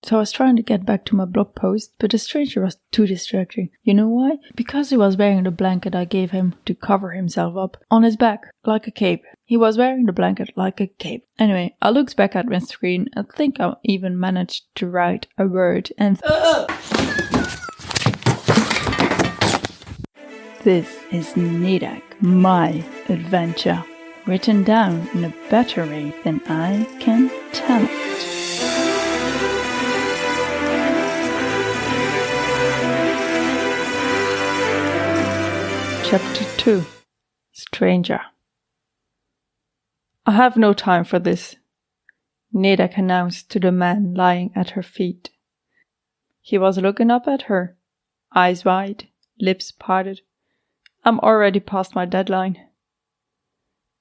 So I was trying to get back to my blog post, but the stranger was too distracting. You know why? Because he was wearing the blanket I gave him to cover himself up on his back, like a cape. He was wearing the blanket like a cape. Anyway, I looked back at my screen and think I even managed to write a word and This is Nadec, my adventure, written down in a better way than I can tell it. Chapter 2. Stranger. I have no time for this, Nadec announced to the man lying at her feet. He was looking up at her, eyes wide, lips parted. I'm already past my deadline.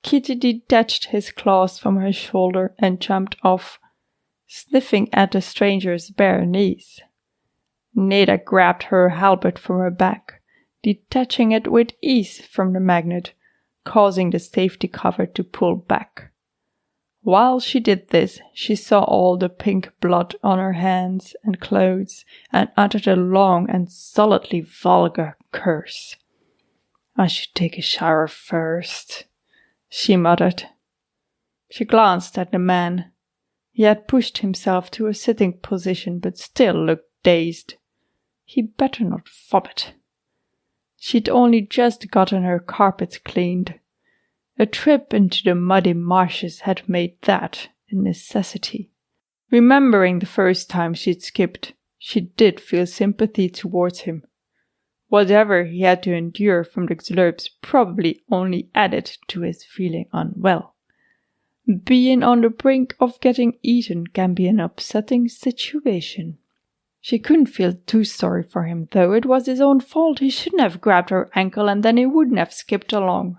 Kitty detached his claws from her shoulder and jumped off, sniffing at the stranger's bare knees. Nadec grabbed her halberd from her back, detaching it with ease from the magnet, causing the safety cover to pull back. While she did this, she saw all the pink blood on her hands and clothes and uttered a long and solidly vulgar curse. I should take a shower first, she muttered. She glanced at the man. He had pushed himself to a sitting position but still looked dazed. He better not vomit. She'd only just gotten her carpets cleaned. A trip into the muddy marshes had made that a necessity. Remembering the first time she'd skipped, she did feel sympathy towards him. Whatever he had to endure from the slurps probably only added to his feeling unwell. Being on the brink of getting eaten can be an upsetting situation. She couldn't feel too sorry for him, though it was his own fault. He shouldn't have grabbed her ankle and then he wouldn't have skipped along.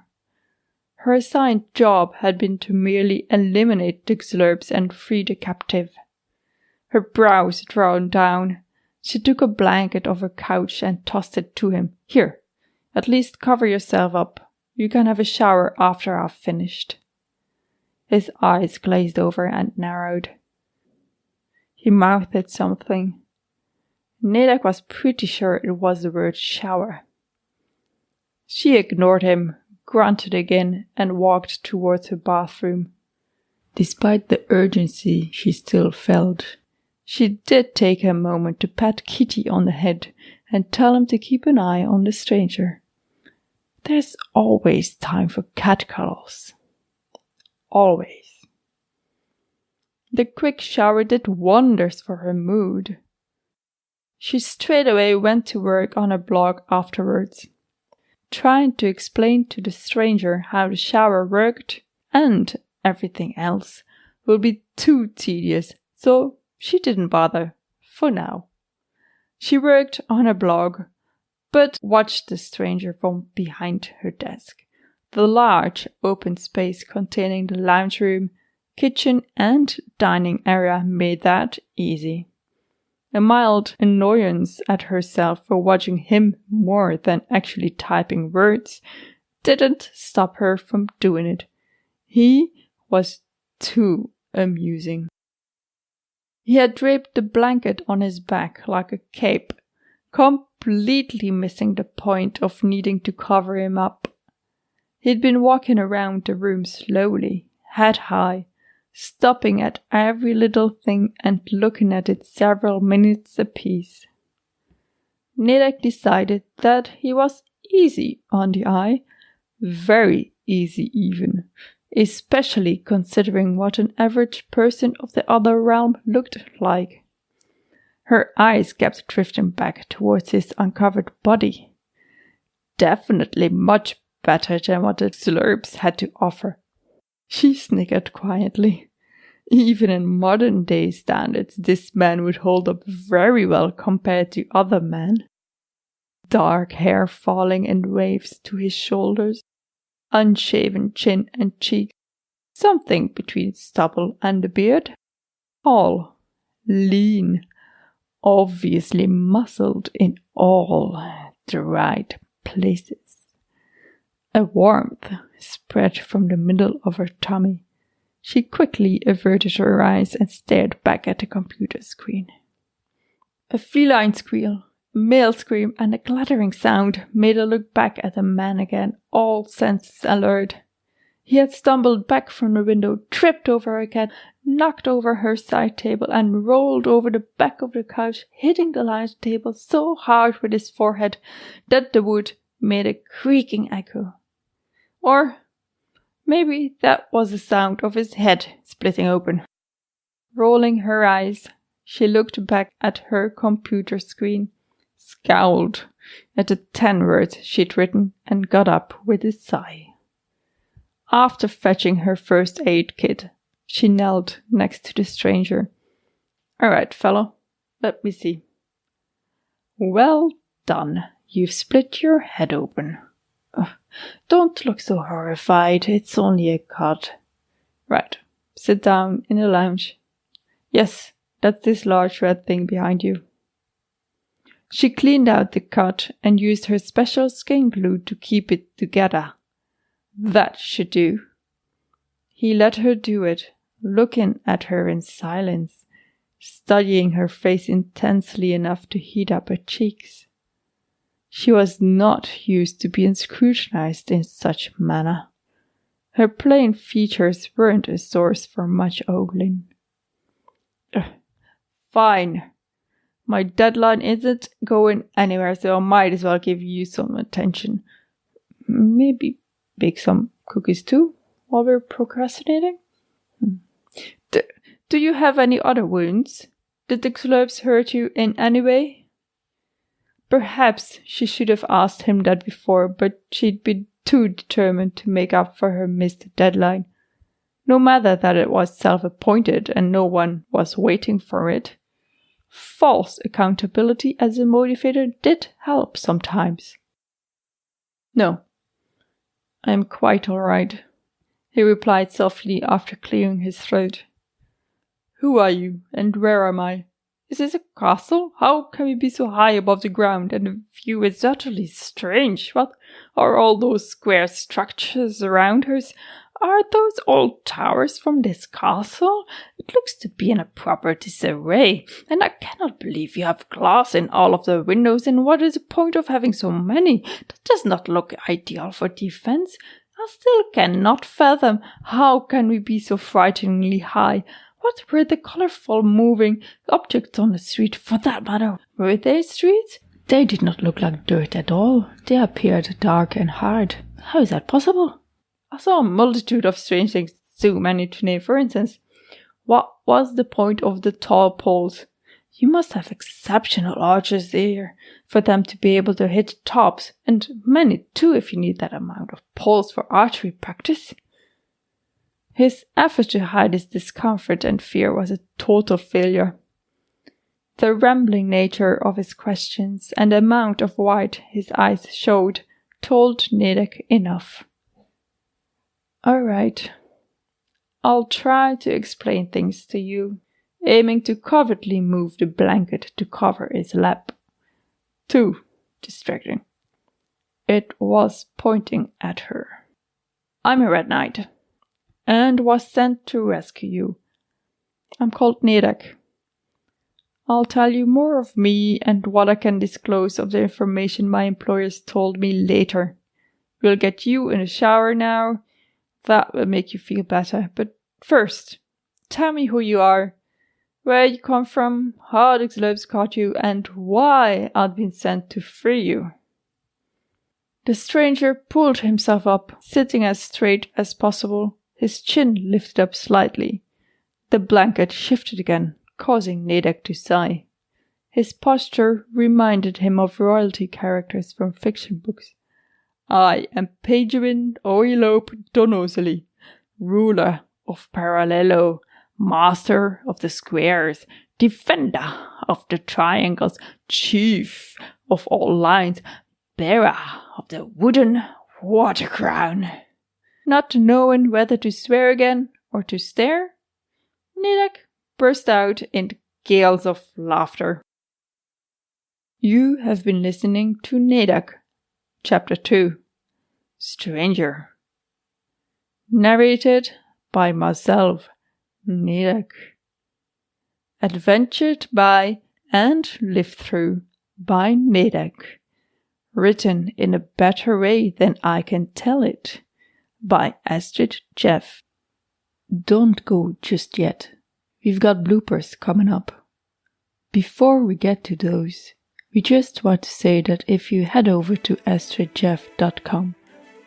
Her assigned job had been to merely eliminate the slurps and free the captive. Her brows drawn down, she took a blanket off her couch and tossed it to him. Here, at least cover yourself up. You can have a shower after I've finished. His eyes glazed over and narrowed. He mouthed something. Nadec was pretty sure it was the word shower. She ignored him, grunted again, and walked towards her bathroom. Despite the urgency she still felt, she did take a moment to pat Kitty on the head and tell him to keep an eye on the stranger. There's always time for cat cuddles. Always. The quick shower did wonders for her mood. She straightaway went to work on her blog afterwards, trying to explain to the stranger how the shower worked and everything else would be too tedious, so she didn't bother, for now. She worked on her blog, but watched the stranger from behind her desk. The large open space containing the lounge room, kitchen and dining area made that easy. A mild annoyance at herself for watching him more than actually typing words didn't stop her from doing it. He was too amusing. He had draped the blanket on his back like a cape, completely missing the point of needing to cover him up. He'd been walking around the room slowly, head high, stopping at every little thing and looking at it several minutes apiece. Nadec decided that he was easy on the eye, very easy even, especially considering what an average person of the other realm looked like. Her eyes kept drifting back towards his uncovered body. Definitely much better than what the slurps had to offer. She snickered quietly. Even in modern-day standards, this man would hold up very well compared to other men. Dark hair falling in waves to his shoulders, unshaven chin and cheeks, something between stubble and a beard. Tall, lean, obviously muscled in all the right places. A warmth spread from the middle of her tummy. She quickly averted her eyes and stared back at the computer screen. A feline squeal, a male scream, and a clattering sound made her look back at the man again, all senses alert. He had stumbled back from the window, tripped over her cat, knocked over her side table, and rolled over the back of the couch, hitting the large table so hard with his forehead that the wood made a creaking echo. Or maybe that was the sound of his head splitting open. Rolling her eyes, she looked back at her computer screen, scowled at the 10 words she'd written, and got up with a sigh. After fetching her first aid kit, she knelt next to the stranger. "All right, fellow, let me see." "Well done. You've split your head open." "Don't look so horrified. It's only a cut." "Right. Sit down in the lounge." "Yes, that's this large red thing behind you." She cleaned out the cut and used her special skin glue to keep it together. That should do. He let her do it, looking at her in silence, studying her face intensely enough to heat up her cheeks. She was not used to being scrutinized in such manner. Her plain features weren't a source for much ogling. "Fine. My deadline isn't going anywhere, so I might as well give you some attention. Maybe bake some cookies too, while we're procrastinating." Do you have any other wounds? Did the clubs hurt you in any way?" Perhaps she should have asked him that before, but she'd been too determined to make up for her missed deadline. No matter that it was self-appointed and no one was waiting for it. False accountability as a motivator did help sometimes. "No. I'm quite all right," he replied softly after clearing his throat. "Who are you, and where am I? Is this a castle? How can we be so high above the ground, and the view is utterly strange? What are all those square structures around us? Are those old towers from this castle? It looks to be in a proper disarray, and I cannot believe you have glass in all of the windows, and what is the point of having so many? That does not look ideal for defense. I still cannot fathom how can we be so frighteningly high. What were the colorful moving objects on the street, for that matter? Were they streets? They did not look like dirt at all. They appeared dark and hard. How is that possible? I saw a multitude of strange things, too many to name. For instance, what was the point of the tall poles? You must have exceptional archers there for them to be able to hit tops, and many too if you need that amount of poles for archery practice. His effort to hide his discomfort and fear was a total failure. The rambling nature of his questions and the amount of white his eyes showed told Nadec enough. "All right. I'll try to explain things to you," aiming to covertly move the blanket to cover his lap. Too distracting. It was pointing at her. "I'm a Red Knight, and was sent to rescue you. I'm called Nadec. I'll tell you more of me and what I can disclose of the information my employers told me later. We'll get you in a shower now. That will make you feel better. But first, tell me who you are, where you come from, how the gloves caught you, and why I've been sent to free you." The stranger pulled himself up, sitting as straight as possible, his chin lifted up slightly. The blanket shifted again, causing Nadec to sigh. His posture reminded him of royalty characters from fiction books. "I am Pagerin Oilope Donosely, ruler of Parallelo, master of the squares, defender of the triangles, chief of all lines, bearer of the wooden water crown." Not knowing whether to swear again or to stare, Nadec burst out in gales of laughter. You have been listening to Nadec, Chapter 2, Stranger. Narrated by myself, Nadec. Adventured by and Lived Through by Nadec. Written in a better way than I can tell it by Astrid Jeff. Don't go just yet. We've got bloopers coming up. Before we get to those, we just want to say that if you head over to astridjeff.com,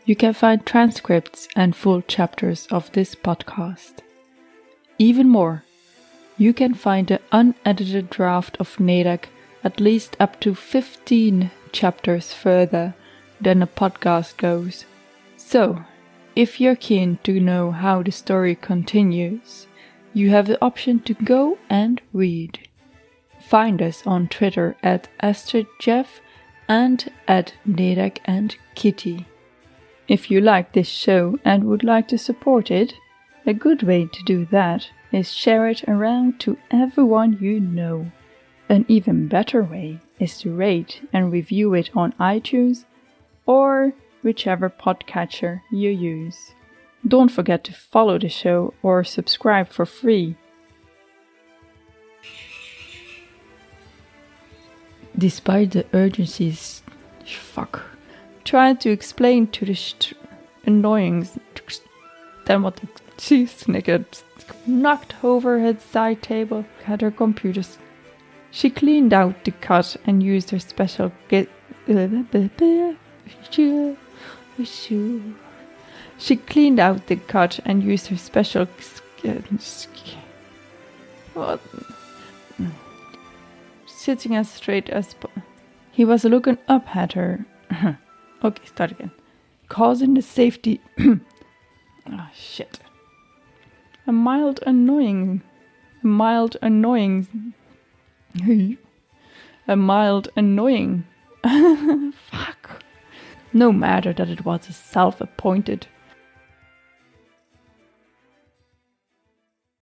you can find transcripts and full chapters of this podcast. Even more, you can find the unedited draft of Nadec at least up to 15 chapters further than the podcast goes. So, if you're keen to know how the story continues, you have the option to go and read. Find us on Twitter at AstridJeff and at Nadec and Kitty. If you like this show and would like to support it, a good way to do that is share it around to everyone you know. An even better way is to rate and review it on iTunes or whichever podcatcher you use. Don't forget to follow the show or subscribe for free. Despite the urgencies, trying to explain to the annoying, then what she snickered, knocked over her side table at her computer. She cleaned out the cut and used her special She cleaned out the cut and used her special sitting as straight as he was looking up at her. Okay, start again. Causing the safety. Oh shit. A mild annoying. Fuck. No matter that it was a self-appointed